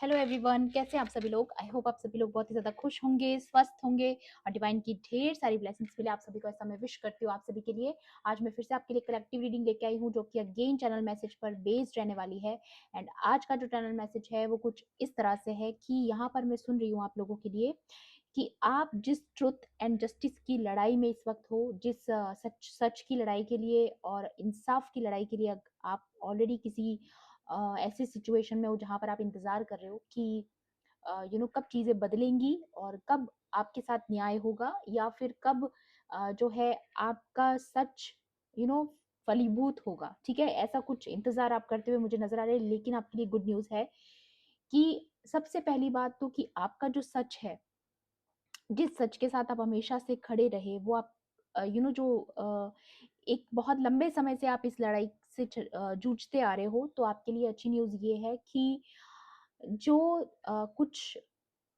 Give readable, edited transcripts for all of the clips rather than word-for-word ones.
Hello everyone, कैसे हैं आप सभी लोग। आई होप आप सभी लोग बहुत ही ज़्यादा खुश होंगे, स्वस्थ होंगे और डिवाइन की ढेर सारी ब्लेसिंग्स के लिए आप सभी को ऐसा मैं विश करती हूँ आप सभी के लिए। आज मैं फिर से आपके लिए कलेक्टिव रीडिंग लेके आई हूँ जो कि अगेन चैनल मैसेज पर बेस्ड रहने वाली है। एंड आज का जो चैनल मैसेज है वो कुछ इस तरह से है कि यहाँ पर मैं सुन रही हूँ आप लोगों के लिए कि आप जिस ट्रुथ एंड जस्टिस की लड़ाई में इस वक्त हो, जिस सच सच की लड़ाई के लिए और इंसाफ की लड़ाई के लिए आप ऑलरेडी किसी ऐसी सिचुएशन में हो जहाँ पर आप इंतज़ार कर रहे हो कि कब चीज़ें बदलेंगी और कब आपके साथ न्याय होगा या फिर कब जो है आपका सच यू नो फलीभूत होगा। ठीक है, ऐसा कुछ इंतज़ार आप करते हुए मुझे नज़र आ रहे हैं। लेकिन आपके लिए गुड न्यूज़ है कि सबसे पहली बात तो कि आपका जो सच है, जिस सच के साथ आप हमेशा से खड़े रहे, वो आप जो एक बहुत लंबे समय से आप इस लड़ाई से जूझते आ रहे हो, तो आपके लिए अच्छी न्यूज़ ये है कि जो कुछ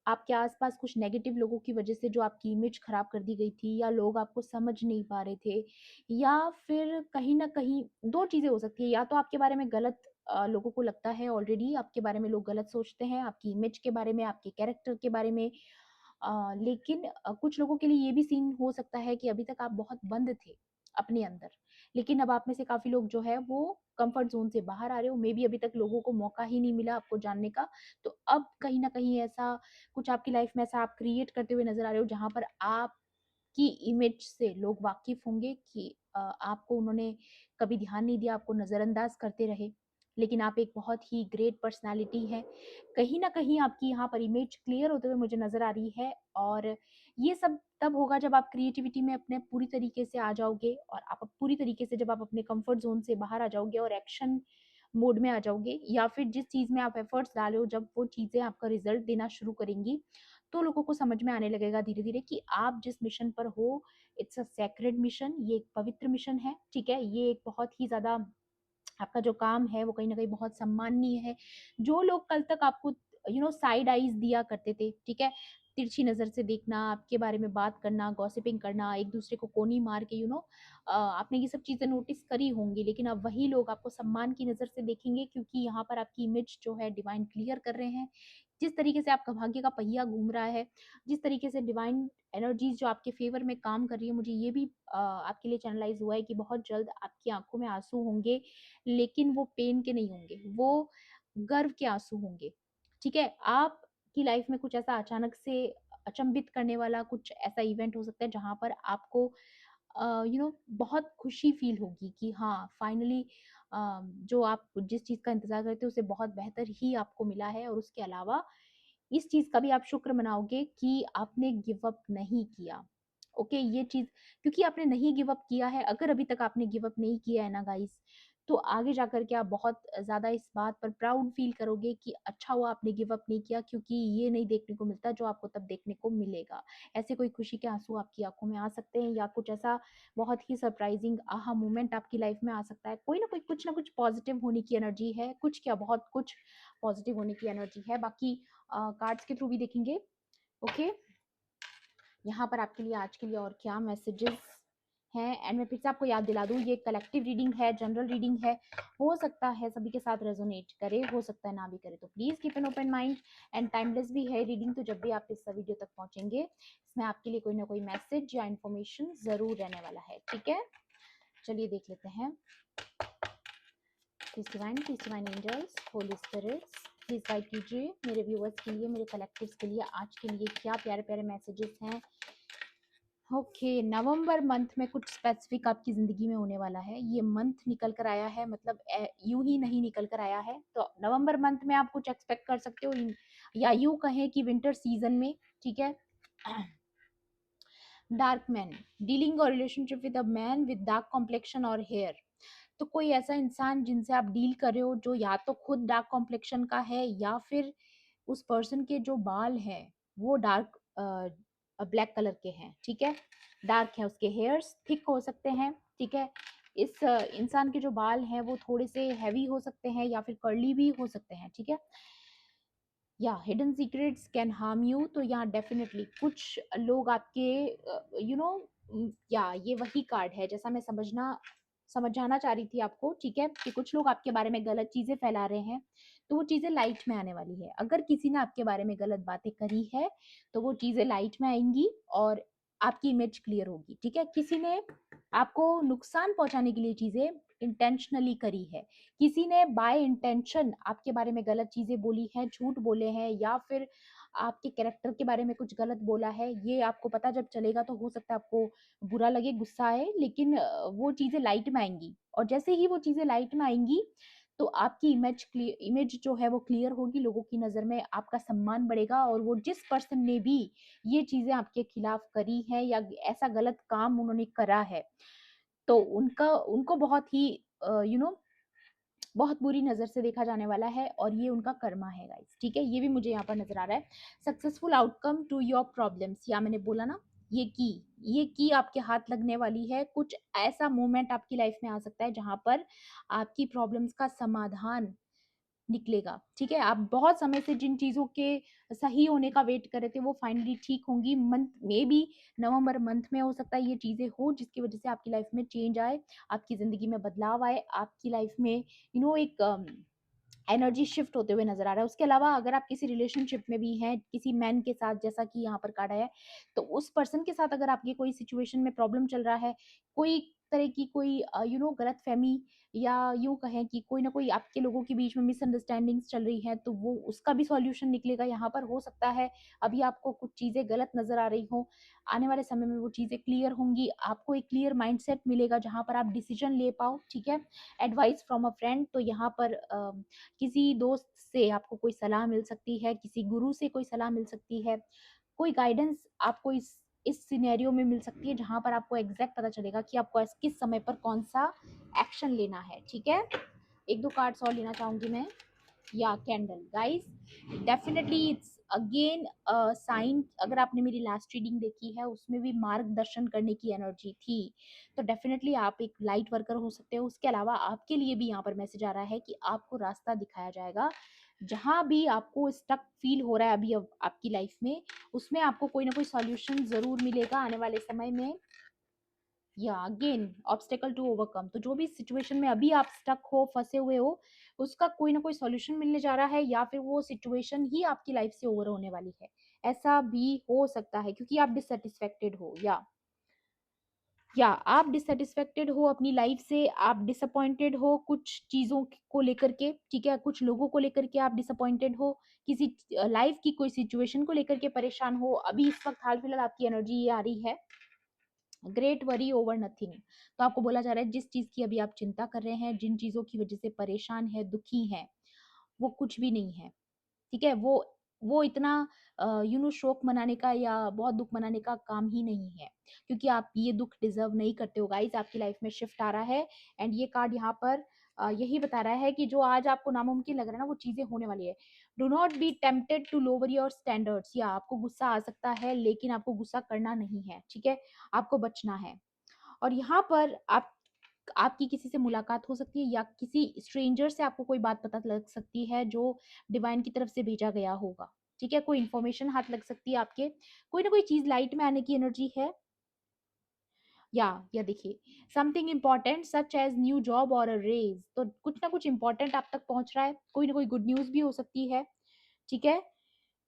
आपके आसपास कुछ नेगेटिव लोगों की वजह से जो आपकी इमेज खराब कर दी गई थी या लोग आपको समझ नहीं पा रहे थे, या फिर कहीं न कहीं 2 चीज़ें हो सकती है। या तो आपके बारे में गलत लोगों को लगता है, ऑलरेडी आपके बारे में लोग गलत सोचते हैं, आपकी इमेज के बारे में, आपके कैरेक्टर के बारे में। लेकिन कुछ लोगों के लिए ये भी सीन हो सकता है कि अभी तक आप बहुत बंद थे अपने अंदर, लेकिन अब आप में से काफ़ी लोग जो है वो कंफर्ट ज़ोन से बाहर आ रहे हो। मेबी अभी तक लोगों को मौका ही नहीं मिला आपको जानने का। तो अब कहीं न कहीं ऐसा कुछ आपकी लाइफ में ऐसा आप क्रिएट करते हुए नज़र आ रहे हो जहाँ पर आपकी इमेज से लोग वाकिफ़ होंगे कि आपको उन्होंने कभी ध्यान नहीं दिया, आपको नज़रअंदाज करते रहे। लेकिन आप एक बहुत ही ग्रेट पर्सनैलिटी हैं। कहीं न कहीं आपकी यहाँ पर इमेज क्लियर होते हुए मुझे नज़र आ रही है। और ये सब तब होगा जब आप क्रिएटिविटी में अपने पूरी तरीके से आ जाओगे और आप पूरी तरीके से जब आप अपने कंफर्ट ज़ोन से बाहर आ जाओगे और एक्शन मोड में आ जाओगे, या फिर जिस चीज़ में आप एफर्ट्स डाले हो जब वो चीज़ें आपका रिज़ल्ट देना शुरू करेंगी, तो लोगों को समझ में आने लगेगा धीरे-धीरे कि आप जिस मिशन पर हो, इट्स अ सेक्रेड मिशन, ये एक पवित्र मिशन है, ठीक है? ये एक बहुत ही ज़्यादा आपका जो काम है वो कहीं न कहीं बहुत सम्माननीय है। जो लोग कल तक आपको साइड आईज़ दिया करते थे, ठीक है? तिरछी नज़र से देखना, आपके बारे में बात करना, गॉसिपिंग करना, एक-दूसरे को कोनी मार के आपने ये सब चीज़ें नोटिस करी होंगी, लेकिन अब वही लोग आपको सम्मान की नज़र से देखेंगे क्योंकि यहाँ पर आपकी इमेज जो है डिवाइन क्लियर कर रहे हैं। जिस तरीके से आपका भाग्य का पहिया घूम रहा है, जिस तरीके से डिवाइन एनर्जीज़ जो आपके फ़ेवर में काम कर रही है, मुझे ये भी आपके लिए चैनलाइज़ हुआ है कि बहुत जल्द आपकी आँखों में आँसू होंगे, लेकिन वो पेन के नहीं होंगे, वो गर्व के आँसू होंगे, ठीक है? आपकी लाइफ़ में कुछ ऐसा अचानक से अचंभित करने वाला कुछ ऐसा इवेंट हो सकता है जहाँ पर आपको बहुत खुशी फ़ील होगी कि हाँ, फाइनली जो आप जिस चीज़ का इंतज़ार करते हो उससे बहुत बेहतर ही आपको मिला है। और उसके अलावा इस चीज़ का भी आप शुक्र मनाओगे कि आपने गिव अप नहीं किया। ओके, ये चीज़ क्योंकि आपने नहीं गिव अप किया है, अगर अभी तक आपने गिव अप नहीं किया है ना गाइज़, तो आगे जाकर के आप बहुत ज़्यादा इस बात पर प्राउड फ़ील करोगे कि अच्छा हुआ आपने गिव अप नहीं किया, क्योंकि ये नहीं देखने को मिलता जो आपको तब देखने को मिलेगा। ऐसे कोई खुशी के आँसू आपकी आँखों में आ सकते हैं या कुछ ऐसा बहुत ही सरप्राइज़िंग आहा मोमेंट आपकी लाइफ़ में आ सकता है। कोई ना कोई कुछ ना कुछ पॉज़िटिव होने की एनर्जी है, कुछ क्या बहुत कुछ पॉज़िटिव होने की एनर्जी है। बाकी कार्ड्स के थ्रू भी देखेंगे। ओके, यहाँ पर आपके लिए आज के लिए और क्या मैसेजेस हैं। एंड मैं फिर से आपको याद दिला दूँ, ये कलेक्टिव रीडिंग है, जनरल रीडिंग है। हो सकता है सभी के साथ रेजोनेट करे, हो सकता है ना भी करे, तो please keep an open mind. And timeless भी है रीडिंग, तो जब भी आप इस वीडियो तक पहुँचेंगे, इसमें आपके लिए कोई ना कोई मैसेज या इन्फॉर्मेशन ज़रूर रहने वाला है, ठीक है? चलिए देख लेते हैं। Please divine angels, holy spirits, please guide कीजिए मेरे व्यूअर्स के लिए, मेरे कलेक्टिव्स के लिए आज के लिए क्या प्यारे-प्यारे मैसेजेस हैं। ओके, नवंबर मंथ में कुछ स्पेसिफिक आपकी ज़िंदगी में होने वाला है। ये मंथ निकल कर आया है, मतलब यूँ ही नहीं निकल कर आया है। तो नवंबर मंथ में आप कुछ एक्सपेक्ट कर सकते हो, या यूँ कहें कि विंटर सीज़न में, ठीक है? डार्क मैन, डीलिंग और relationship with a man with dark complexion और हेयर। तो कोई ऐसा इंसान जिनसे आप डील कर रहे हो जो या तो खुद डार्क कॉम्प्लेक्शन का है, या फिर उस पर्सन के जो बाल हैं वो डार्क ब्लैक कलर के हैं, ठीक है? डार्क है उसके हेयर्स, थिक हो सकते हैं, ठीक है? इस इंसान के जो बाल हैं वो थोड़े से हैवी हो सकते हैं या फिर कर्ली भी हो सकते हैं, ठीक है? या hidden secrets can harm you, तो यहाँ डेफिनेटली कुछ लोग आपके या ये वही कार्ड है जैसा मैं समझाना चाह रही थी आपको, ठीक है? कि कुछ लोग आपके बारे में गलत चीजें फैला रहे हैं। तो वो चीज़ें लाइट में आने वाली है। अगर किसी ने आपके बारे में गलत बातें करी है, तो वो चीज़ें लाइट में आएँगी और आपकी इमेज क्लियर होगी, ठीक है? किसी ने आपको नुकसान पहुँचाने के लिए चीज़ें इंटेंशनली करी है, किसी ने बाय इंटेंशन आपके बारे में गलत चीज़ें बोली हैं, झूठ बोले हैं या फिर आपके कैरेक्टर के बारे में कुछ गलत बोला है, ये आपको पता जब चलेगा तो हो सकता है आपको बुरा लगे, गुस्सा आए, लेकिन वो चीज़ें लाइट में आएँगी और जैसे ही वो चीज़ें लाइट में आएँगी, तो आपकी इमेज जो है वो क्लियर होगी, लोगों की नज़र में आपका सम्मान बढ़ेगा और वो जिस पर्सन ने भी ये चीज़ें आपके खिलाफ करी हैं या ऐसा गलत काम उन्होंने करा है, तो उनको बहुत ही बहुत बुरी नज़र से देखा जाने वाला है और ये उनका कर्मा है गाइस, ठीक है? ये भी मुझे यहाँ पर नज़र आ रहा है। Successful outcome to your problems, या मैंने बोला ना, ये की आपके हाथ लगने वाली है। कुछ ऐसा मोमेंट आपकी लाइफ में आ सकता है जहाँ पर आपकी प्रॉब्लम्स का समाधान निकलेगा, ठीक है? आप बहुत समय से जिन चीज़ों के सही होने का वेट कर रहे थे, वो फाइनली ठीक होंगी। मंथ मेबी नवंबर मंथ में हो सकता है ये चीज़ें हो, जिसकी वज़ह से आपकी लाइफ में चेंज आए, आपकी ज़िंदगी में बदलाव आए, आपकी लाइफ में एक एनर्जी शिफ्ट होते हुए नज़र आ रहा है। उसके अलावा अगर आप किसी रिलेशनशिप में भी हैं, किसी मैन के साथ, जैसा कि यहाँ पर कार्ड आया है, तो उस पर्सन के साथ अगर आपकी कोई सिचुएशन में प्रॉब्लम चल रहा है, कोई तरह की कोई गलतफ़हमी या यूँ कहें कि कोई ना कोई आपके लोगों के बीच में मिसअंडरस्टैंडिंग्स चल रही हैं, तो वो उसका भी सॉल्यूशन निकलेगा यहाँ पर। हो सकता है अभी आपको कुछ चीज़ें गलत नज़र आ रही हों, आने वाले समय में वो चीज़ें क्लियर होंगी। आपको एक क्लियर माइंडसेट मिलेगा जहाँ पर आप डिसीज़न ले पाओ, ठीक है? एडवाइस फ्रॉम अ फ्रेंड, तो यहाँ पर किसी दोस्त से आपको कोई सलाह मिल सकती है, किसी गुरु से कोई सलाह मिल सकती है, कोई गाइडेंस आपको इस सिनेरियो में मिल सकती है जहाँ पर आपको एग्ज़ैक्ट पता चलेगा कि आपको किस समय पर कौन-सा एक्शन लेना है, ठीक है? 1-2 कार्ड्स और लेना चाहूँगी मैं। या candle guys, definitely it's again sine. अगर आपने मेरी लास्ट रीडिंग देखी है, उसमें भी मार्गदर्शन करने की एनर्जी थी, तो डेफिनेटली आप एक लाइट वर्कर हो सकते हो। उसके अलावा आपके लिए भी यहाँ पर मैसेज आ रहा है कि आपको रास्ता दिखाया जाएगा। जहाँ भी आपको स्टक फील हो रहा है अभी अब आपकी लाइफ में, उसमें आपको कोई ना कोई सॉल्यूशन जरूर मिलेगा आने वाले समय में। या अगेन ऑब्स्टेकल टू ओवरकम, तो जो भी सिचुएशन में अभी आप स्टक हो, फंसे हुए हो, उसका कोई ना कोई सॉल्यूशन मिलने जा रहा है या फिर वो सिचुएशन ही आपकी लाइफ से ओवर होने वाली है। ऐसा भी हो सकता है क्योंकि आप डिससेटिस्फेक्टेड हो, या आप डिससेटिस्फेक्टेड हो अपनी लाइफ से, आप डिसअपॉइंटेड हो कुछ चीज़ों को लेकर के, ठीक है? कुछ लोगों को लेकर के आप डिसअपॉइंटेड हो, किसी लाइफ की कोई सिचुएशन को लेकर के परेशान हो। अभी इस वक़्त हाल-फिलहाल आपकी एनर्जी ये आ रही है, ग्रेट वरी ओवर नथिंग। तो आपको बोला जा रहा है जिस चीज़ की अभी आप चिंता कर रहे हैं, जिन चीज़ों की वज़ह से परेशान हैं, दुखी हैं, वो कुछ भी नहीं है। ठीक है? वो इतना शोक मनाने का या बहुत दुःख मनाने का काम ही नहीं है, क्योंकि आप ये दुःख डिज़र्व नहीं करते हो गाइज़। आपकी लाइफ़ में शिफ्ट आ रहा है एंड ये कार्ड यहाँ पर यही बता रहा है कि जो आज आपको नामुमकिन लग रहा है ना, वो चीज़ें होने वाली है। Do not be tempted to lower your standards, या आपको गुस्सा आ सकता है, लेकिन आपको गुस्सा करना नहीं है, ठीक है? आपको बचना है। और यहाँ पर आपकी किसी से मुलाकात हो सकती है या किसी स्ट्रेंजर से आपको कोई बात पता लग सकती है जो डिवाइन की तरफ से भेजा गया होगा, ठीक है? कोई इन्फॉर्मेशन हाथ लग सकती है आपके, कोई ना कोई चीज़ लाइट में आने की एनर्जी है। या देखिए, something important such as new job और अ रेज़, तो कुछ ना कुछ इम्पोर्टेंट आप तक पहुँच रहा है, कोई ना कोई गुड न्यूज़ भी हो सकती है, ठीक है?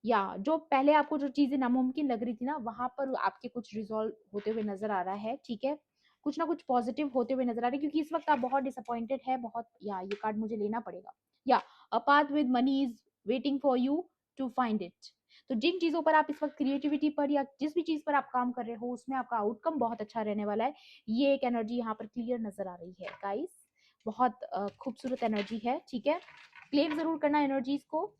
या जो पहले आपको जो चीज़ें नामुमकिन लग रही थी ना, वहाँ पर आपके कुछ रिज़ॉल्व होते हुए नज़र आ रहा है, ठीक है? कुछ ना कुछ पॉज़िटिव होते हुए नज़र आ रहा है क्योंकि इस वक़्त आप बहुत डिसअपॉइंटेड हैं, बहुत, या ये कार्ड मुझे लेना पड़ेगा। या a path with money is waiting for you to find it. तो जिन चीज़ों पर आप इस वक़्त क्रिएटिविटी पर या जिस भी चीज़ पर आप काम कर रहे हो, उसमें आपका आउटकम बहुत अच्छा रहने वाला है। ये एक एनर्जी यहाँ पर क्लियर नज़र आ रही है गाइस। बहुत खूबसूरत एनर्जी है, ठीक है? क्लेम ज़रूर करना एनर्जीज़ को।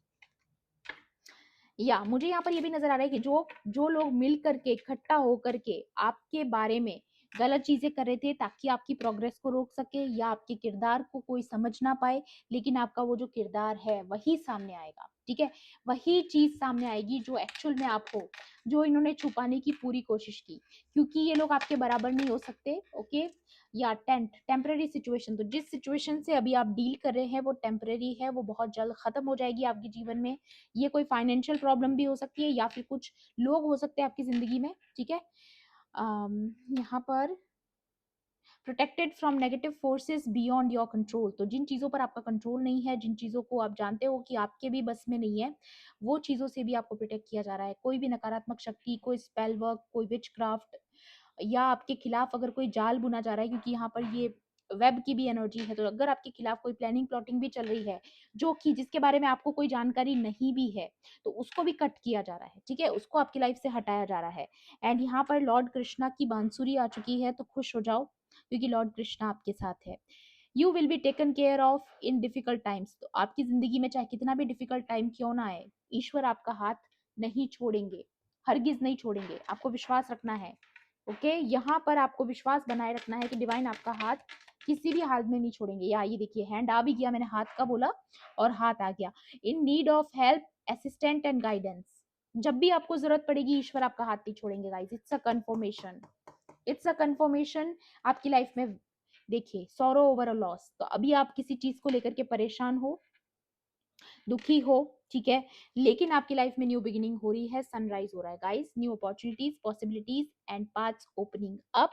या मुझे यहाँ पर ये भी नज़र आ रहा है कि जो जो लोग मिल करके इकट्ठा होकर के आपके बारे में गलत चीज़ें कर रहे थे ताकि आपकी प्रोग्रेस को रोक सके या आपके किरदार को कोई समझ ना पाए, लेकिन आपका वो जो किरदार है वही सामने आएगा, ठीक है? वही चीज़ सामने आएगी जो एक्चुअल में आप हो, जो इन्होंने छुपाने की पूरी कोशिश की, क्योंकि ये लोग आपके बराबर नहीं हो सकते, ओके? या टेम्परेरी सिचुएशन, तो जिस सिचुएशन से अभी आप डील कर रहे हैं वो टेम्परेरी है, वो बहुत जल्द खत्म हो जाएगी आपके जीवन में। ये कोई फाइनेंशियल प्रॉब्लम भी हो सकती है या फिर कुछ लोग हो सकते हैं आपकी ज़िंदगी में, ठीक है? यहाँ पर protected from negative forces beyond your control. तो जिन चीज़ों पर आपका कंट्रोल नहीं है, जिन चीज़ों को आप जानते हो कि आपके भी बस में नहीं है, वो चीज़ों से भी आपको प्रोटेक्ट किया जा रहा है। कोई भी नकारात्मक शक्ति, कोई स्पेल वर्क, कोई विच क्राफ्ट या आपके खिलाफ अगर कोई जाल बुना जा रहा है, क्योंकि यहाँ पर ये वेब की भी एनर्जी है, तो अगर आपके खिलाफ कोई प्लानिंग प्लॉटिंग भी चल रही है जो कि जिसके बारे में आपको कोई जानकारी नहीं भी है, तो उसको भी कट किया जा रहा है, ठीक है, उसको आपकी लाइफ से हटाया जा रहा है। एंड यहाँ पर लॉर्ड कृष्णा की बांसुरी आ चुकी है, तो खुश हो जाओ क्योंकि लॉर्ड कृष्णा आपके साथ है। You will be taken care of in difficult times. तो आपकी जिंदगी में चाहे कितना भी डिफिकल्ट टाइम क्यों ना आए, ईश्वर आपका हाथ नहीं छोड़ेंगे, हरगिज नहीं छोड़ेंगे, आपको विश्वास रखना है। ओके, यहाँ पर आपको विश्वास बनाए रखना है कि डिवाइन आपका हाथ किसी भी हाल में नहीं छोड़ेंगे। या ये देखिए हैंड आ भी गया, मैंने हाथ का बोला और हाथ आ गया। In need of help, assistant and guidance, जब भी आपको जरूरत पड़ेगी ईश्वर आपका हाथ नहीं छोड़ेंगे guys. It's a confirmation, it's a confirmation आपकी लाइफ में। देखिए सॉरो ओवर अ लॉस, तो अभी आप किसी चीज को लेकर के परेशान हो, दुखी हो, ठीक है, लेकिन आपकी लाइफ में न्यू बिगिनिंग हो रही है, सनराइज हो रहा है guys, new opportunities, possibilities and paths opening up.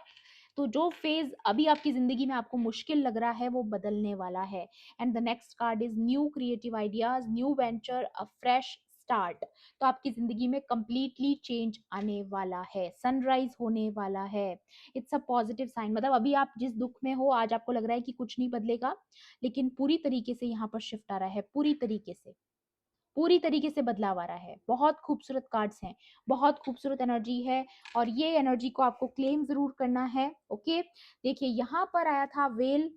तो जो फेज अभी आपकी जिंदगी में आपको मुश्किल लग रहा है वो बदलने वाला है। And the next card is new creative ideas, new venture, a fresh start. तो आपकी जिंदगी में कंप्लीटली चेंज आने वाला है, सनराइज होने वाला है। इट्स अ पॉजिटिव साइन, मतलब अभी आप जिस दुख में हो, आज आपको लग रहा है कि कुछ नहीं बदलेगा, लेकिन पूरी तरीके से यहाँ पर शिफ्ट आ रहा है, पूरी तरीके से, पूरी तरीके से बदलाव आ रहा है। बहुत खूबसूरत कार्ड्स हैं, बहुत खूबसूरत एनर्जी है, और ये एनर्जी को आपको क्लेम जरूर करना है। ओके, देखिए यहाँ पर आया था well,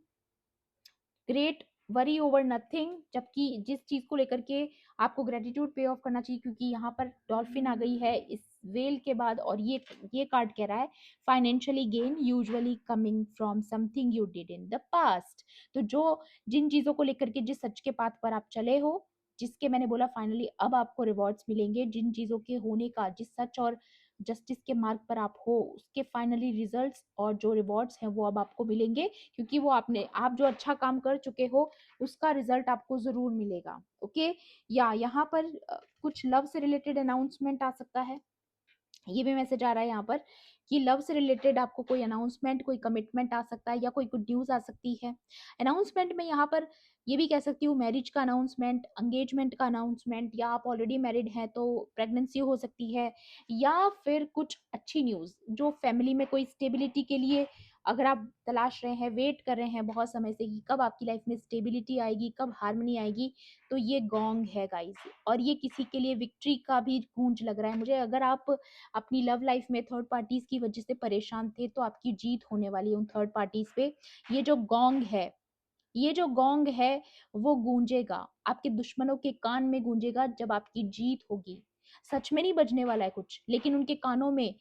great worry over nothing, जबकि जिस चीज को लेकर के आपको ग्रेटिट्यूड पे ऑफ करना चाहिए, क्योंकि यहाँ पर डॉल्फिन आ गई है इस वेल के बाद, और ये कार्ड कह रहा है financially gain usually coming from something you did in the past. तो जो जिन चीजों को लेकर के जिस सच के पाथ पर आप चले हो, जिसके मैंने बोला फाइनली अब आपको रिवॉर्ड्स मिलेंगे, जिन चीजों के होने का, जिस सच और जस्टिस के मार्ग पर आप हो, उसके फाइनली रिजल्ट्स और जो रिवॉर्ड्स हैं वो अब आपको मिलेंगे, क्योंकि वो आप जो अच्छा काम कर चुके हो उसका रिजल्ट आपको जरूर मिलेगा। ओके, या यहाँ पर कुछ लव से रिलेटेड अनाउंसमेंट आ सकता है, ये भी मैसेज आ रहा है यहाँ पर कि लव से रिलेटेड आपको कोई अनाउंसमेंट, कोई कमिटमेंट आ सकता है, या कोई गुड न्यूज आ सकती है। अनाउंसमेंट में यहाँ पर ये भी कह सकती हूँ मैरिज का अनाउंसमेंट, एंगेजमेंट का अनाउंसमेंट, या आप ऑलरेडी मैरिड हैं तो प्रेगनेंसी हो सकती है, या फिर कुछ अच्छी न्यूज जो फैमिली में कोई स्टेबिलिटी के लिए अगर आप तलाश रहे हैं, वेट कर रहे हैं बहुत समय से कि कब आपकी लाइफ में स्टेबिलिटी आएगी, कब हार्मनी आएगी, तो ये गोंग है गाइस। और ये किसी के लिए विक्ट्री का भी गूंज लग रहा है मुझे। अगर आप अपनी लव लाइफ में थर्ड पार्टीज की वजह से परेशान थे, तो आपकी जीत होने वाली है उन थर्ड पार्टीज पे। ये जो गोंग है, ये जो गोंग है वो गूंजेगा, आपके दुश्मनों के कान में गूंजेगा जब आपकी जीत होगी। सच में नहीं बजने वाला है कुछ, लेकिन उनके कानों में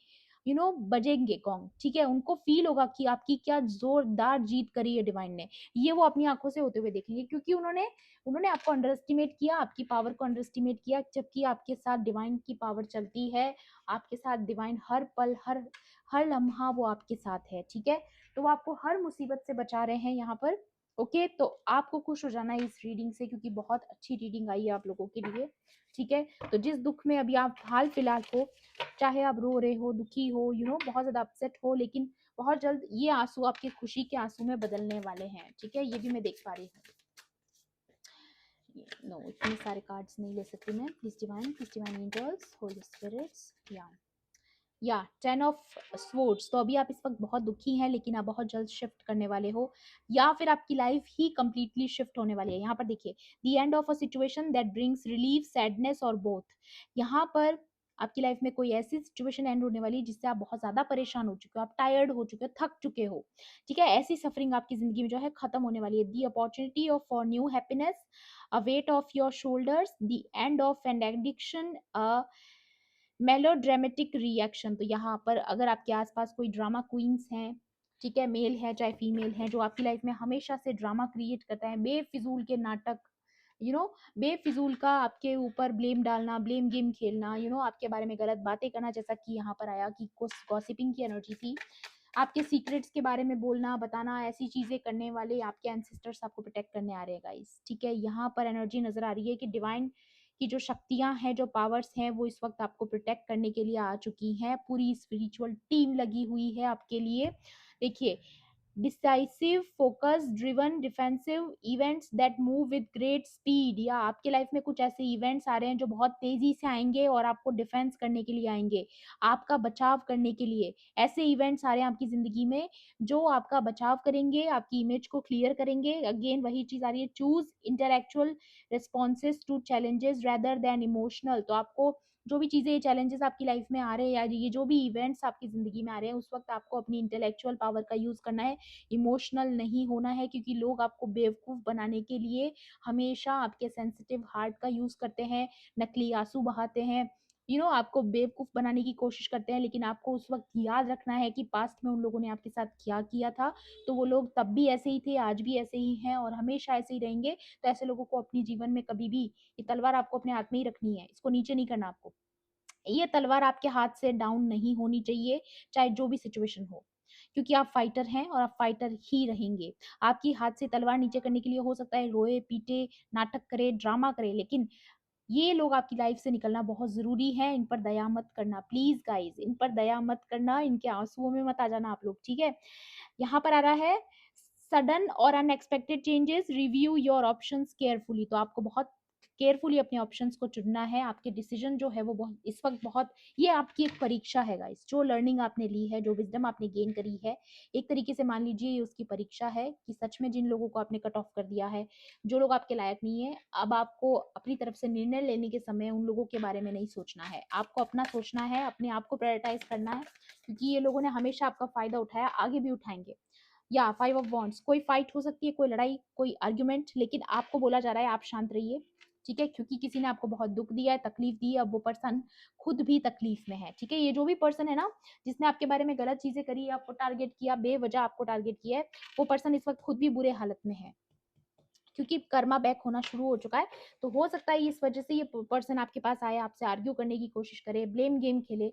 बजेंगे गोंग, ठीक है, उनको फील होगा कि आपकी क्या जोरदार जीत करी है डिवाइन ने। ये वो अपनी आंखों से होते हुए देखेंगे, क्योंकि उन्होंने उन्होंने आपको अंडर एस्टिमेट किया, आपकी पावर को अंडर एस्टिमेट किया, जबकि आपके साथ डिवाइन की पावर चलती है, आपके साथ डिवाइन हर पल, हर हर लम्हा वो आपके साथ है, ठीक है। तो वो आपको हर मुसीबत से बचा रहे हैं यहाँ पर। ओके, तो आपको खुश हो जाना है इस रीडिंग से, क्योंकि बहुत अच्छी रीडिंग आई है आप लोगों के लिए, ठीक है। तो जिस दुख में अभी आप हाल फिलहाल हो, चाहे आप रो रहे हो, दुखी हो, बहुत ज्यादा अपसेट हो, लेकिन बहुत जल्द ये आंसू आपकी खुशी के आंसू में बदलने वाले हैं, ठीक है, ये भी मैं देख पा रही हूँ। नो, इतने सारे कार्ड्स नहीं ले सकती मैं। Please divine angels, holy spirits, या 10 ऑफ स्वॉर्ड्स। तो अभी आप इस वक्त बहुत दुखी हैं, लेकिन आप बहुत जल्द शिफ्ट करने वाले हो, या फिर आपकी लाइफ ही कंप्लीटली शिफ्ट होने वाली है। यहाँ पर देखिए the end of a situation that brings relief, sadness और बोथ। यहाँ पर आपकी लाइफ में कोई ऐसी सिचुएशन एंड होने वाली है जिससे आप बहुत ज्यादा परेशान हो चुके हो, आप टायर्ड हो चुके हो, थक चुके हो, ठीक है, ऐसी सफरिंग आपकी जिंदगी में जो है खत्म होने वाली है। The opportunity of for new happiness, a weight off your shoulders, the end of an addiction, a melodramatic reaction। तो यहाँ पर अगर आपके आसपास कोई ड्रामा क्वींस हैं, ठीक है, मेल है चाहे फीमेल है, जो आपकी लाइफ में हमेशा से ड्रामा क्रिएट करता है, बेफिजूल के नाटक, बेफिजूल का आपके ऊपर ब्लेम डालना, ब्लेम गेम खेलना, आपके बारे में गलत बातें करना, जैसा कि यहाँ पर आया कि कुछ गॉसिपिंग की एनर्जी थी, आपके सीक्रेट्स के बारे में बोलना बताना, ऐसी चीजें करने वाले आपके एंसेस्टर्स आपको प्रोटेक्ट करने आ रहे हैं गाइस, ठीक है। यहाँ पर एनर्जी नजर आ रही है कि डिवाइन की जो शक्तियां हैं, जो पावर्स हैं, वो इस वक्त आपको प्रोटेक्ट करने के लिए आ चुकी हैं, पूरी स्पिरिचुअल टीम लगी हुई है आपके लिए। देखिए decisive, focus driven, defensive events that move with great speed, या आपके लाइफ में कुछ ऐसे इवेंट्स आ रहे हैं जो बहुत तेजी से आएंगे और आपको डिफेंस करने के लिए आएंगे, आपका बचाव करने के लिए। ऐसे इवेंट्स आ रहे हैं आपकी जिंदगी में जो आपका बचाव करेंगे, आपकी इमेज को क्लियर करेंगे। अगेन वही चीज आ रही है, choose intellectual responses to challenges rather than emotional. तो आपको जो भी चीजें चैलेंजेस आपकी लाइफ में आ रहे हैं या ये जो भी इवेंट्स आपकी जिंदगी में आ रहे हैं, उस वक्त आपको अपनी इंटेलेक्चुअल पावर का यूज करना है, इमोशनल नहीं होना है, क्योंकि लोग आपको बेवकूफ बनाने के लिए हमेशा आपके सेंसिटिव हार्ट का यूज करते हैं, नकली आंसू बहाते हैं, आपको बेवकूफ बनाने की कोशिश करते हैं। लेकिन आपको उस वक्त याद रखना है कि पास्ट में उन लोगों ने आपके साथ क्या किया था, तो वो लोग तब भी ऐसे ही थे, आज भी ऐसे ही हैं और हमेशा ऐसे ही रहेंगे। तो ऐसे लोगों को अपनी जीवन में कभी भी, ये तलवार आपको अपने हाथ में ही रखनी है, इसको नीचे नहीं करना आपको। ये तलवार आपके हाथ से डाउन नहीं होनी चाहिए, चाहे जो भी सिचुएशन हो, क्योंकि आप फाइटर हैं और आप फाइटर ही रहेंगे। आपकी हाथ से तलवार नीचे करने के लिए हो सकता है रोए पीटे, नाटक करे, ड्रामा करे, लेकिन ये लोग आपकी लाइफ से निकलना बहुत जरूरी है। इन पर दया मत करना प्लीज गाइज, इन पर दया मत करना, इनके आंसुओं में मत आ जाना आप लोग, ठीक है। यहाँ पर आ रहा है सडन और unexpected changes, review your options carefully. तो आपको बहुत केयरफुली अपने ऑप्शंस को चुनना है। आपके डिसीजन जो है वो बहुत इस वक्त बहुत, ये आपकी एक परीक्षा है गाइस। जो लर्निंग आपने ली है, जो विजडम आपने गेन करी है, एक तरीके से मान लीजिए ये उसकी परीक्षा है कि सच में जिन लोगों को आपने कट ऑफ कर दिया है, जो लोग आपके लायक नहीं है, अब आपको अपनी तरफ से निर्णय लेने के समय उन लोगों के बारे में नहीं सोचना है, आपको अपना सोचना है, अपने आप को प्रायोरिटाइज करना है, क्योंकि ये लोगों ने हमेशा आपका फायदा उठाया, आगे भी उठाएंगे। या 5 ऑफ वॉन्ड्स, कोई फाइट हो सकती है, कोई लड़ाई, कोई आर्ग्यूमेंट, लेकिन आपको बोला जा रहा है आप शांत रहिए, ठीक है, क्योंकि किसी ने आपको बहुत दुख दिया है, तकलीफ दी है, अब वो पर्सन खुद भी तकलीफ में है, ठीक है। ये जो भी पर्सन है ना, जिसने आपके बारे में गलत चीजें करी, आपको टारगेट किया, बेवजह आपको टारगेट किया है, वो पर्सन इस वक्त खुद भी बुरे हालत में है, क्योंकि कर्मा बैक होना शुरू हो चुका है। तो हो सकता है इस वजह से ये पर्सन आपके पास आए, आपसे आर्ग्यू करने की कोशिश करे, ब्लेम गेम खेले,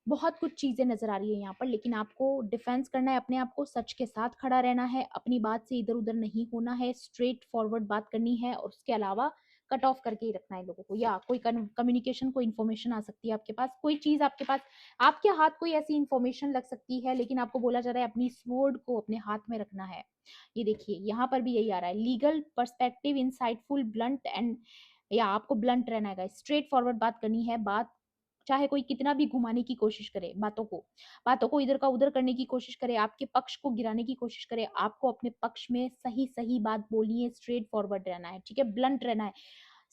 बहुत कुछ चीजें नजर आ रही है यहाँ पर। लेकिन आपको डिफेंस करना है अपने आप को, सच के साथ खड़ा रहना है, अपनी बात से इधर उधर नहीं होना है, स्ट्रेट फॉरवर्ड बात करनी है, और उसके अलावा कट ऑफ करके ही रखना है लोगों को। या कोई कम्युनिकेशन, कोई इन्फॉर्मेशन आ सकती है आपके पास, कोई चीज आपके पास, आपके हाथ कोई ऐसी इन्फॉर्मेशन लग सकती है, लेकिन आपको बोला जा रहा है अपनी स्वॉर्ड को अपने हाथ में रखना है। ये देखिए यहाँ पर भी यही आ रहा है, legal perspective, insightful, blunt and, या आपको ब्लंट रहना है, स्ट्रेट फॉरवर्ड बात करनी है। बात चाहे कोई कितना भी घुमाने की कोशिश करे, बातों को इधर का उधर करने की कोशिश करे, आपके पक्ष को गिराने की कोशिश करे, आपको अपने पक्ष में सही सही बात बोलनी है, स्ट्रेट फॉरवर्ड रहना है, ठीक है, ब्लंट रहना है।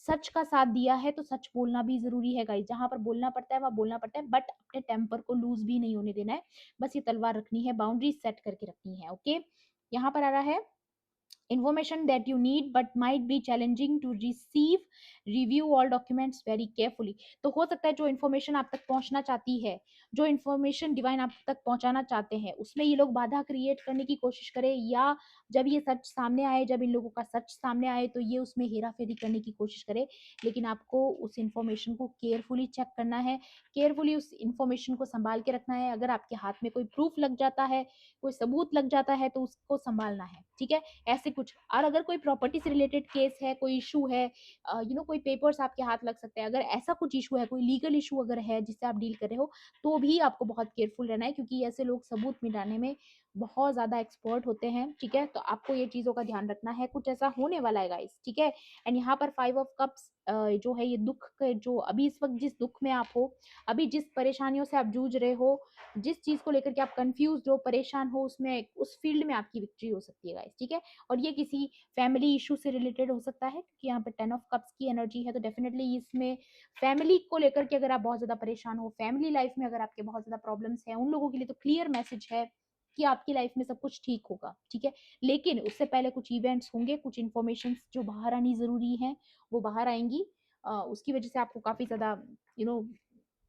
सच का साथ दिया है तो सच बोलना भी जरूरी है गाइस, जहां पर बोलना पड़ता है वहां बोलना पड़ता है, बट अपने टेम्पर को लूज भी नहीं होने देना है। बस ये तलवार रखनी है, बाउंड्री सेट करके रखनी है, ओके। यहाँ पर आ रहा है information that you need but might be challenging to receive, review all documents very carefully। तो हो सकता है जो इन्फॉर्मेशन आप तक पहुंचना चाहती है, जो इन्फॉर्मेशन डिवाइन आप तक पहुंचाना चाहते हैं, उसमें ये लोग बाधा क्रिएट करने की कोशिश करें, या जब ये सच सामने आए, जब इन लोगों का सच सामने आए, तो ये उसमें हेरा फेरी करने की कोशिश करे। लेकिन आपको उस इन्फॉर्मेशन को केयरफुली चेक करना है, केयरफुली उस इन्फॉर्मेशन को संभाल के रखना है। अगर आपके हाथ में कोई प्रूफ लग जाता है, कोई सबूत लग जाता है, तो उसको संभालना है, ठीक है। ऐसे कुछ, और अगर कोई प्रॉपर्टी से रिलेटेड केस है, कोई इशू है, कोई पेपर्स आपके हाथ लग सकते हैं, अगर ऐसा कुछ इशू है, कोई लीगल इशू अगर है जिससे आप डील कर रहे हो, तो भी आपको बहुत केयरफुल रहना है, क्योंकि ऐसे लोग सबूत मिटाने में बहुत ज्यादा एक्सपर्ट होते हैं, ठीक है। तो आपको ये चीजों का ध्यान रखना है, कुछ ऐसा होने वाला है गाइस, ठीक है। एंड यहाँ पर 5 ऑफ कप्स जो है, ये दुख के, जो अभी इस वक्त जिस दुख में आप हो, अभी जिस परेशानियों से आप जूझ रहे हो, जिस चीज को लेकर के आप कंफ्यूज हो, परेशान हो, उसमें उस फील्ड में आपकी विक्ट्री हो सकती है गाइस, ठीक है। और ये किसी फैमिली इशू से रिलेटेड हो सकता है, क्योंकि यहाँ पे 10 ऑफ कप्स की एनर्जी है, तो डेफिनेटली इसमें फैमिली को लेकर के अगर आप बहुत ज्यादा परेशान हो, फैमिली लाइफ में अगर आपके बहुत ज्यादा प्रॉब्लम्स हैं, उन लोगों के लिए तो क्लियर मैसेज है कि आपकी लाइफ में सब कुछ ठीक होगा, ठीक है। लेकिन उससे पहले कुछ इवेंट्स होंगे, कुछ इन्फॉर्मेशन जो बाहर आनी जरूरी है, वो बाहर आएंगी। उसकी वजह से आपको काफी ज्यादा यू नो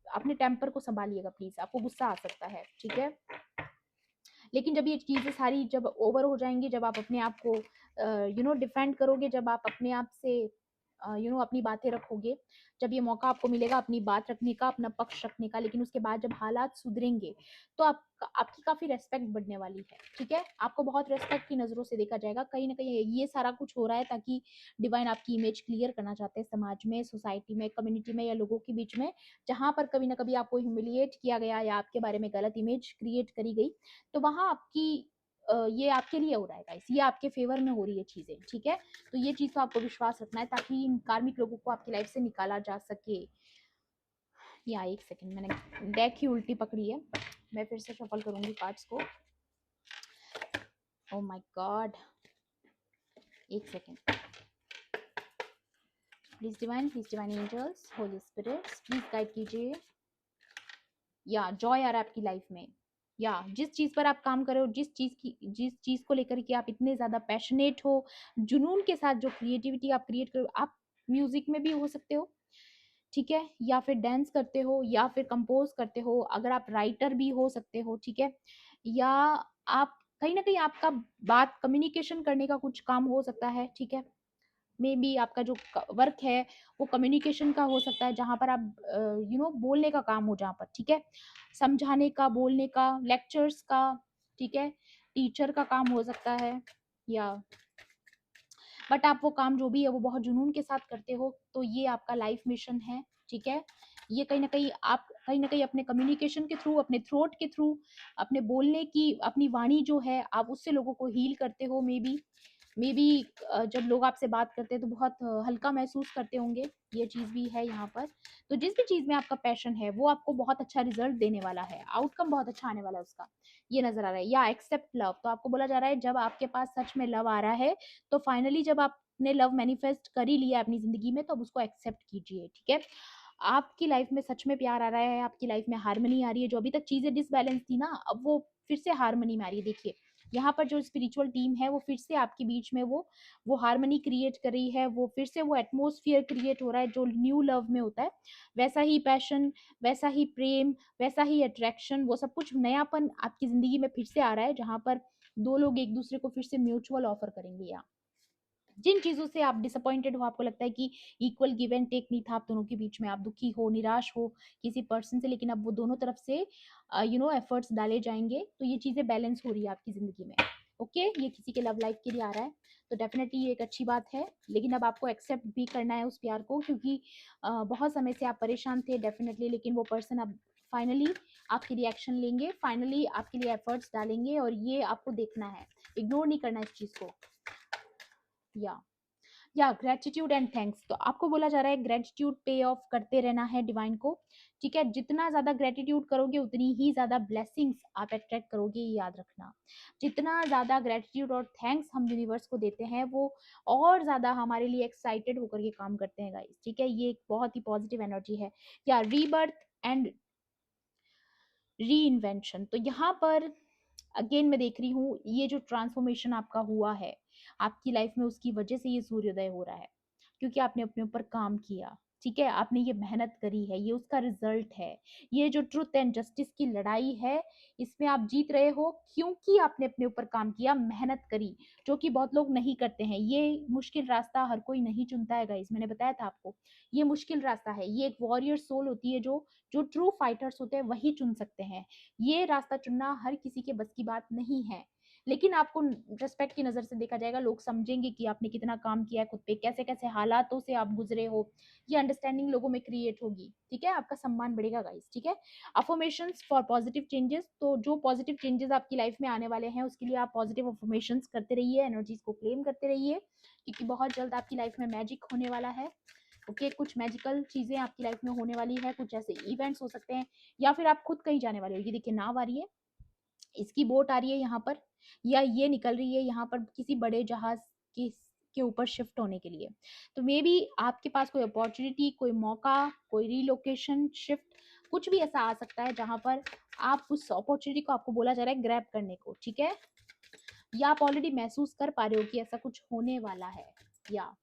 अपने टेम्पर को संभालिएगा प्लीज, आपको गुस्सा आ सकता है, ठीक है। लेकिन जब ये चीजें सारी जब ओवर हो जाएंगी, जब आप अपने आप को डिफेंड करोगे, जब आप अपने आप से अपनी बातें रखोगे, जब ये मौका आपको मिलेगा अपनी बात रखने का, अपना पक्ष रखने का, लेकिन उसके बाद जब हालात सुधरेंगे, तो आपकी काफी रेस्पेक्ट बढ़ने वाली है, ठीक है। आपको बहुत रेस्पेक्ट की नजरों से देखा जाएगा, कहीं ना कहीं ये सारा कुछ हो रहा है ताकि डिवाइन आपकी इमेज क्लियर करना चाहते हैं, समाज में, सोसाइटी में, कम्युनिटी में, या लोगों के बीच में, जहां पर कभी ना कभी आपको ह्यूमिलिएट किया गया या आपके बारे में गलत इमेज क्रिएट करी गई, तो वहां आपकी ये आपके लिए हो रहा है गाइस, ये आपके फेवर में हो रही है चीजें, ठीक है। तो ये चीज को आपको विश्वास रखना है ताकि इन कार्मिक लोगों को आपकी लाइफ से निकाला जा सके। या एक सेकंड, मैंने डेक ही उल्टी पकड़ी है, मैं फिर से शफल करूंगी कार्ड्स को। ओ माय गॉड, एक second. Please divine angels, holy spirits, please guide कीजिए। या जॉय आ रहा है आपकी लाइफ में। या जिस चीज पर आप काम कर रहे हो, जिस चीज को लेकर के आप इतने ज्यादा पैशनेट हो, जुनून के साथ जो क्रिएटिविटी आप क्रिएट करो, आप म्यूजिक में भी हो सकते हो, ठीक है, या फिर डांस करते हो, या फिर कंपोज करते हो, अगर आप राइटर भी हो सकते हो, ठीक है, या आप कहीं ना कहीं आपका बात कम्युनिकेशन करने का कुछ काम हो सकता है, ठीक है। मे बी आपका जो वर्क है वो कम्युनिकेशन का हो सकता है, जहां पर आप बोलने का काम हो, जहां पर, ठीक है, समझाने का, बोलने का, लेक्चर्स का, ठीक है, टीचर का काम हो सकता है। या बट आप वो काम जो भी है वो बहुत जुनून के साथ करते हो, तो ये आपका लाइफ मिशन है, ठीक है। ये कहीं ना कहीं अपने कम्युनिकेशन के थ्रू, अपने थ्रोट के थ्रू, अपने बोलने की, अपनी वाणी जो है, आप उससे लोगों को हील करते हो। मे बी जब लोग आपसे बात करते हैं तो बहुत हल्का महसूस करते होंगे, ये चीज भी है यहाँ पर। तो जिस भी चीज में आपका पैशन है वो आपको बहुत अच्छा रिजल्ट देने वाला है, आउटकम बहुत अच्छा आने वाला है उसका, ये नजर आ रहा है। या एक्सेप्ट लव, तो आपको बोला जा रहा है जब आपके पास सच में लव आ रहा है, तो फाइनली जब आपने लव मैनिफेस्ट कर ही लिया अपनी जिंदगी में, तो अब उसको एक्सेप्ट कीजिए, ठीक है। आपकी लाइफ में सच में प्यार आ रहा है, आपकी लाइफ में हार्मनी आ रही है, जो अभी तक चीजें डिसबैलेंस थी ना, अब वो फिर से हार्मनी में आ रही है। देखिए यहाँ पर जो स्पिरिचुअल टीम है वो फिर से आपके बीच में वो हार्मनी क्रिएट कर रही है, वो फिर से वो एटमोस्फियर क्रिएट हो रहा है जो न्यू लव में होता है, वैसा ही पैशन, वैसा ही प्रेम, वैसा ही अट्रैक्शन, वो सब कुछ नयापन आपकी जिंदगी में फिर से आ रहा है, जहां पर दो लोग एक दूसरे को फिर से म्यूचुअल ऑफर करेंगे। या जिन चीजों से आप डिसअपॉइंटेड हो, आपको लगता है कि इक्वल गिव एंड टेक नहीं था आप दोनों के बीच में, आप दुखी हो, निराश हो किसी पर्सन से, लेकिन अब वो दोनों तरफ से एफर्ट्स डाले जाएंगे, तो ये चीजें बैलेंस हो रही है आपकी जिंदगी में। ओके, ये किसी के लव लाइफ के लिए आ रहा है, तो डेफिनेटली ये एक अच्छी बात है, लेकिन अब आपको एक्सेप्ट भी करना है उस प्यार को, क्योंकि बहुत समय से आप परेशान थे डेफिनेटली, लेकिन वो पर्सन अब फाइनली आपकी रिएक्शन लेंगे, फाइनली आपके लिए एफर्ट्स डालेंगे, और ये आपको देखना है, इग्नोर नहीं करना इस चीज को। या ग्रेटिट्यूड एंड थैंक्स, तो आपको बोला जा रहा है ग्रेटिट्यूड पे ऑफ करते रहना है डिवाइन को, ठीक है। जितना ज्यादा ग्रेटिट्यूड करोगे उतनी ही ज्यादा ब्लेसिंग्स आप अट्रैक्ट करोगे, ये याद रखना। जितना ज्यादा ग्रेटिट्यूड और थैंक्स हम यूनिवर्स को देते हैं, वो और ज्यादा हमारे लिए एक्साइटेड होकर के काम करते हैं गाइस, ठीक है। ये एक बहुत ही पॉजिटिव एनर्जी है। या रीबर्थ एंड री इन्वेंशन, तो यहाँ पर अगेन मैं देख रही हूँ ये जो ट्रांसफॉर्मेशन आपका हुआ है आपकी लाइफ में, उसकी वजह से ये सूर्योदय हो रहा है, क्योंकि आपने अपने ऊपर काम किया, ठीक है, आपने ये मेहनत करी है, ये उसका रिजल्ट है। ये जो ट्रुथ एंड जस्टिस की लड़ाई है, इसमें आप जीत रहे हो, क्योंकि आपने अपने ऊपर काम किया, मेहनत करी, जो कि बहुत लोग नहीं करते हैं। ये मुश्किल रास्ता हर कोई नहीं चुनता है गाइस, मैंने बताया था आपको, ये मुश्किल रास्ता है, ये एक वॉरियर सोल होती है, जो जो ट्रू फाइटर्स होते हैं वही चुन सकते हैं। ये रास्ता चुनना हर किसी के बस की बात नहीं है, लेकिन आपको रिस्पेक्ट की नजर से देखा जाएगा, लोग समझेंगे कि आपने कितना काम किया है खुद पे, कैसे कैसे हालातों से आप गुजरे हो, ये अंडरस्टैंडिंग लोगों में क्रिएट होगी, ठीक है, आपका सम्मान बढ़ेगा गाइस, ठीक है। अफर्मेशंस फॉर पॉजिटिव चेंजेस, तो जो पॉजिटिव चेंजेस आपकी लाइफ में आने वाले हैं उसके लिए आप पॉजिटिव अफर्मेशंस करते रहिए, एनर्जीज को क्लेम करते रहिए, क्योंकि बहुत जल्द आपकी लाइफ में मैजिक होने वाला है। ओके, कुछ मैजिकल चीजें आपकी लाइफ में होने वाली है, कुछ ऐसे इवेंट्स हो सकते हैं, या फिर आप खुद कहीं जाने वाले हो। ये देखिए नाव आ रही है, इसकी बोट आ रही है यहाँ पर, या ये निकल रही है यहाँ पर किसी बड़े जहाज की के ऊपर शिफ्ट होने के लिए। तो मे बी आपके पास कोई अपॉर्चुनिटी, कोई मौका, कोई रिलोकेशन, शिफ्ट, कुछ भी ऐसा आ सकता है जहां पर आप उस अपॉर्चुनिटी को, आपको बोला जा रहा है ग्रैब करने को, ठीक है, या आप ऑलरेडी महसूस कर पा रहे हो कि ऐसा कुछ होने वाला है। या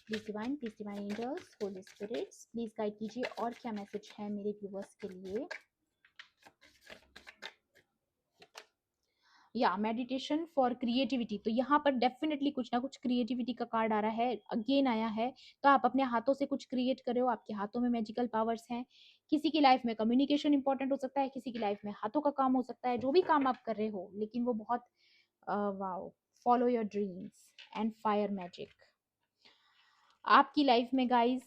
please divine angels, holy spirits, please guide कीजिए और क्या मैसेज है मेरे व्यूवर्स के लिए। या मेडिटेशन फॉर क्रिएटिविटी, तो यहाँ पर डेफिनेटली कुछ ना कुछ क्रिएटिविटी का कार्ड आ रहा है, अगेन आया है, तो आप अपने हाथों से कुछ क्रिएट कर रहे हो, आपके हाथों में मैजिकल पावर्स हैं। किसी की लाइफ में कम्युनिकेशन इंपॉर्टेंट हो सकता है, किसी की लाइफ में हाथों का काम हो सकता है, जो भी काम आप कर रहे हो, लेकिन वो बहुत wow, follow your dreams and fire magic आपकी लाइफ में गाइस।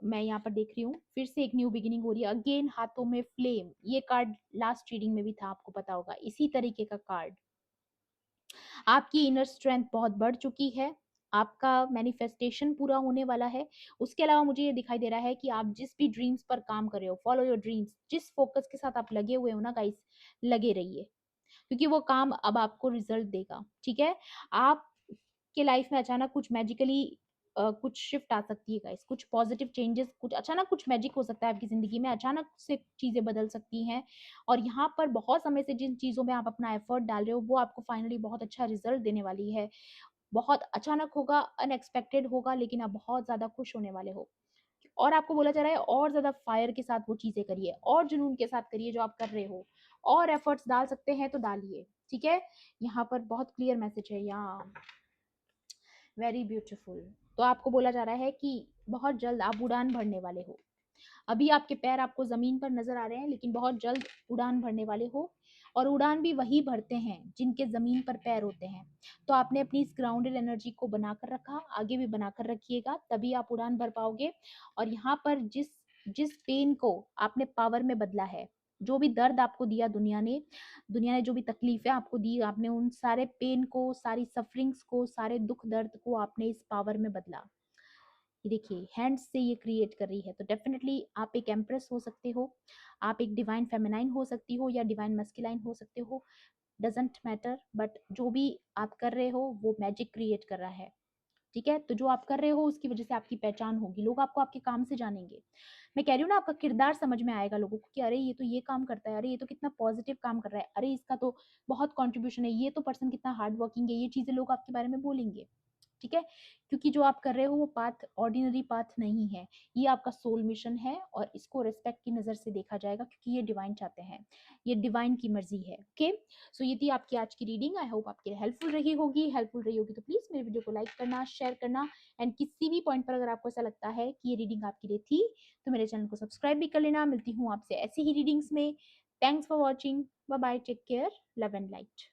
मैं यहाँ पर देख रही हूँ फिर से एक न्यू बिगिनिंग हो रही है, अगेन हाथों में फ्लेम, ये कार्ड लास्ट रीडिंग में भी था, आपको पता होगा इसी तरीके का कार्ड, आपकी इनर स्ट्रेंथ बहुत बढ़ चुकी है, आपका मैनिफेस्टेशन पूरा होने वाला है। उसके अलावा मुझे ये दिखाई दे रहा है कि आप जिस भी ड्रीम्स पर काम कर रहे हो, फॉलो योर ड्रीम्स, जिस फोकस के साथ आप लगे हुए हो ना गाइस, लगे रहिए, क्योंकि वो काम अब आपको रिजल्ट देगा, ठीक है? आपके लाइफ में अचानक कुछ मैजिकली कुछ शिफ्ट आ सकती है गाइस, कुछ पॉजिटिव चेंजेस, कुछ अचानक कुछ मैजिक हो सकता है आपकी ज़िंदगी में, अचानक से चीज़ें बदल सकती हैं। और यहाँ पर बहुत समय से जिन चीज़ों में आप अपना एफर्ट डाल रहे हो, वो आपको फाइनली बहुत अच्छा रिजल्ट देने वाली है। बहुत अचानक होगा, अनएक्सपेक्टेड होगा, लेकिन आप बहुत ज़्यादा खुश होने वाले हो। और आपको बोला जा रहा है और ज़्यादा फायर के साथ वो चीज़ें करिए, और जुनून के साथ करिए जो आप कर रहे हो, और एफर्ट्स डाल सकते हैं तो डालिए, ठीक है? यहाँ पर बहुत क्लियर मैसेज है, या वेरी ब्यूटीफुल। तो आपको बोला जा रहा है कि बहुत जल्द आप उड़ान भरने वाले हो। अभी आपके पैर आपको ज़मीन पर नज़र आ रहे हैं, लेकिन बहुत जल्द उड़ान भरने वाले हो। और उड़ान भी वही भरते हैं जिनके ज़मीन पर पैर होते हैं। तो आपने अपनी इस ग्राउंडेड एनर्जी को बनाकर रखा, आगे भी बनाकर रखिएगा, तभी आप उड़ान भर पाओगे। और यहाँ पर जिस जिस पेन को आपने पावर में बदला है, जो भी दर्द आपको दिया दुनिया ने जो भी तकलीफ़ें आपको दी, आपने उन सारे पेन को, सारी सफरिंग्स को, सारे दुःख दर्द को आपने इस पावर में बदला। ये देखिए हैंड्स से ये क्रिएट कर रही है, तो डेफिनेटली आप एक एम्प्रेस हो सकते हो, आप एक डिवाइन फेमिनाइन हो सकती हो, या डिवाइन मस्कुलाइन हो सकते हो, डजेंट मैटर, बट जो भी आप कर रहे हो वो मैजिक क्रिएट कर रहा है, ठीक है? तो जो आप कर रहे हो उसकी वजह से आपकी पहचान होगी, लोग आपको आपके काम से जानेंगे। मैं कह रही हूँ ना, आपका किरदार समझ में आएगा लोगों को कि अरे ये तो ये काम करता है, अरे ये तो कितना पॉजिटिव काम कर रहा है, अरे इसका तो बहुत कंट्रीब्यूशन है, ये तो पर्सन कितना हार्ड वर्किंग है, ये चीजें लोग आपके बारे में बोलेंगे, ठीक है? क्योंकि जो आप कर रहे हो वो पाथ ऑर्डिनरी पाथ नहीं है, ये आपका सोल मिशन है, और इसको रिस्पेक्ट की नज़र से देखा जाएगा, क्योंकि ये डिवाइन चाहते हैं, ये डिवाइन की मर्जी है, ओके? सो ये थी आपकी आज की रीडिंग, आई होप आपके लिए हेल्पफुल रही होगी तो प्लीज़ मेरे वीडियो को लाइक करना, शेयर करना, एंड किसी भी पॉइंट पर अगर आपको ऐसा लगता है कि ये रीडिंग आपके लिए थी, तो मेरे चैनल को सब्सक्राइब भी कर लेना। मिलती हूँ आपसे ऐसी ही रीडिंग्स में। Thanks for watching, bye bye, take care, love and light.